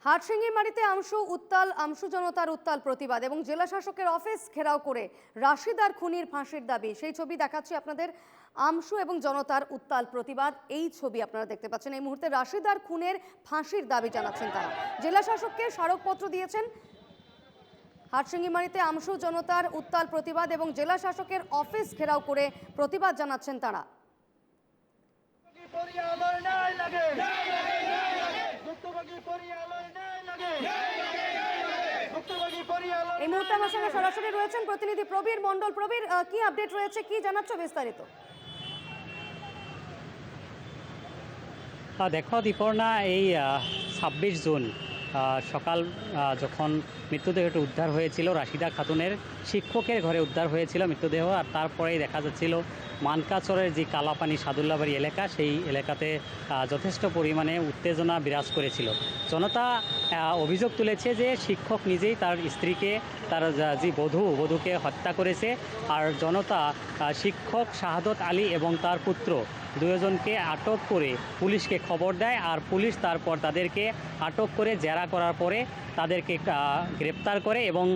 হাটশিঙ্গিমারিতে আমশু জনতার উত্তাল প্রতিবাদ এবং জেলা শাসকের অফিস ঘেরাও করে রাশিদার খুনির ফাঁসির দাবি। সেই ছবি দেখাচ্ছি আপনাদের। আমশু এবং জনতার উত্তাল প্রতিবাদ, এই ছবি আপনারা দেখতে পাচ্ছেন। এই মুহূর্তে রাশিদার খুনের ফাঁসির দাবি জানাচ্ছেন তারা। জেলা শাসককে স্মারকপত্র দিয়েছেন। হাটশিঙ্গিমারিতে আমশু জনতার উত্তাল প্রতিবাদ এবং জেলা শাসকের অফিস ঘেরাও করে প্রতিবাদ জানাচ্ছেন তারা। এই মুহূর্তে আমার সঙ্গে সরাসরি রয়েছেন প্রতিনিধি প্রবীর মণ্ডল। প্রবীর, কি আপডেট রয়েছে, কি জানাচ্ছ বিস্তারিত? দেখো দীপর্ণা, এই 26 জুন সকাল যখন মৃতদেহটি উদ্ধার হয়েছিল, রাশিদা খাতুনের শিক্ষকের ঘরে উদ্ধার হয়েছিল মৃতদেহ। আর তারপরেই দেখা যাচ্ছিল মানকাচরের যে কালাপানি সাদুল্লাবাড়ি এলাকা, সেই এলাকাতে যথেষ্ট পরিমাণে উত্তেজনা বিরাজ করেছিল। জনতা অভিযোগ তুলেছে যে শিক্ষক নিজেই তার স্ত্রীকে, তার যে বধূকে হত্যা করেছে। আর জনতা শিক্ষক শাহাদত আলী এবং তার পুত্র দুজনকে আটক করে পুলিশকে খবর দেয়। আর পুলিশ তারপর তাদেরকে আটক করে জেরা করার পরে তাদেরকে গ্রেপ্তার করে এবং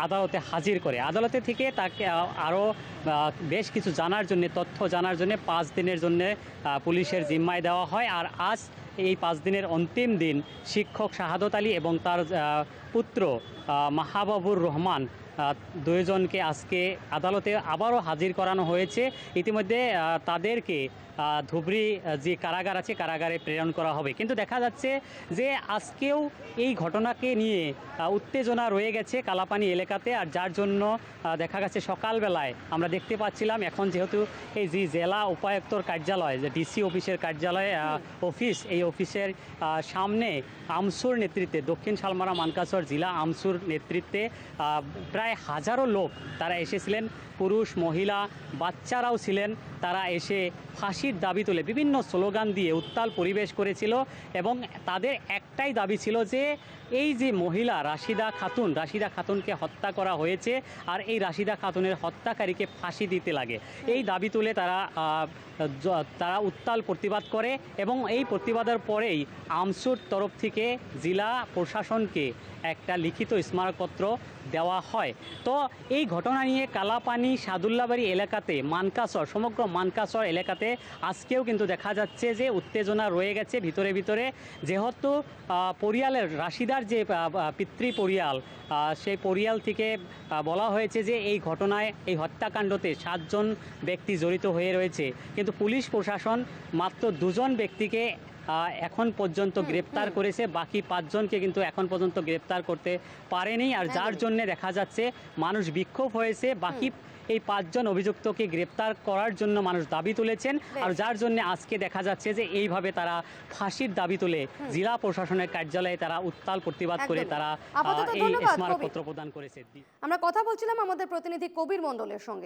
আদালতে হাজির করে। আদালতে থেকে তাকে আরও বেশ কিছু তথ্য জানার জন্য 5 দিনের জন্য পুলিশের জিম্মায় দেওয়া হয়। আর আজ এই 5 দিনের অন্তিম দিন শিক্ষক শাহাদত আলী এবং তার পুত্র মাহাবাবুর রহমান দুজনকে আজকে আদালতে আবারও হাজির করানো হয়েছে। ইতিমধ্যে তাদেরকে ধুবড়ী যে কারাগার আছে, কারাগারে প্রেরণ করা হবে। কিন্তু দেখা যাচ্ছে যে আজকেও এই ঘটনাকে নিয়ে উত্তেজনা রয়ে গেছে কালাপানি এলাকাতে। আর যার জন্য দেখা গেছে সকালবেলায় আমরা দেখতে পাচ্ছিলাম, এখন যেহেতু এই যে জেলা উপায়ুক্তর কার্যালয়, যে ডিসি অফিসের কার্যালয় এই অফিসের সামনে আমসুর নেতৃত্বে, দক্ষিণ শালমারা মানকাচর জেলা আমসুর নেতৃত্বে প্রায় হাজারো লোক তারা এসেছিলেন। পুরুষ, মহিলা, বাচ্চারাও ছিলেন। তারা এসে ফাঁসির দাবি তুলে বিভিন্ন স্লোগান দিয়ে উত্তাল পরিবেশ করেছিল। এবং তাদের একটাই দাবি ছিল যে এই যে মহিলা রাশিদা খাতুনকে হত্যা করা হয়েছে, আর এই রাশিদা খাতুনের হত্যাকারীকে ফাঁসি দিতে লাগে। এই দাবি তুলে তারা উত্তাল প্রতিবাদ করে। এবং এই প্রতিবাদের পরেই আমসুর তরফ থেকে জেলা প্রশাসনকে একটা লিখিত স্মারকপত্র দেওয়া হয়। তো এই ঘটনা নিয়ে কালাপানি সাদুল্লাবাড়ি এলাকাতে, সমগ্র মানকাচর এলাকাতে আজকেও কিন্তু দেখা যাচ্ছে যে উত্তেজনা রয়ে গেছে ভিতরে। যেহেতু পরিয়ালের রাশিদার যে পিতৃ পরিয়াল, সেই পরিয়াল থেকে বলা হয়েছে যে এই ঘটনায়, এই হত্যাকাণ্ডতে 7 জন ব্যক্তি জড়িত হয়ে রয়েছে। কিন্তু পুলিশ প্রশাসন মাত্র 2 জন ব্যক্তিকে এখন পর্যন্ত গ্রেপ্তার করেছে। বাকি 5 জনকে কিন্তু এখন পর্যন্ত গ্রেপ্তার করতে পারেনি। আর যার জন্য দেখা যাচ্ছে মানুষ বিক্ষোভ হয়েছে। বাকি এই 5 জন অভিযুক্তকে গ্রেপ্তার করার জন্য মানুষ দাবি তুলেছেন। আর যার জন্য আজকে দেখা যাচ্ছে যে এইভাবে তারা ফাঁসির দাবি তুলে জেলা প্রশাসনের কার্যালয়ে তারা উত্তাল প্রতিবাদ করে তারা এই স্মারকপত্র প্রদান করেছে। আমরা কথা বলছিলাম আমাদের প্রতিনিধি কবির মণ্ডলের সঙ্গে।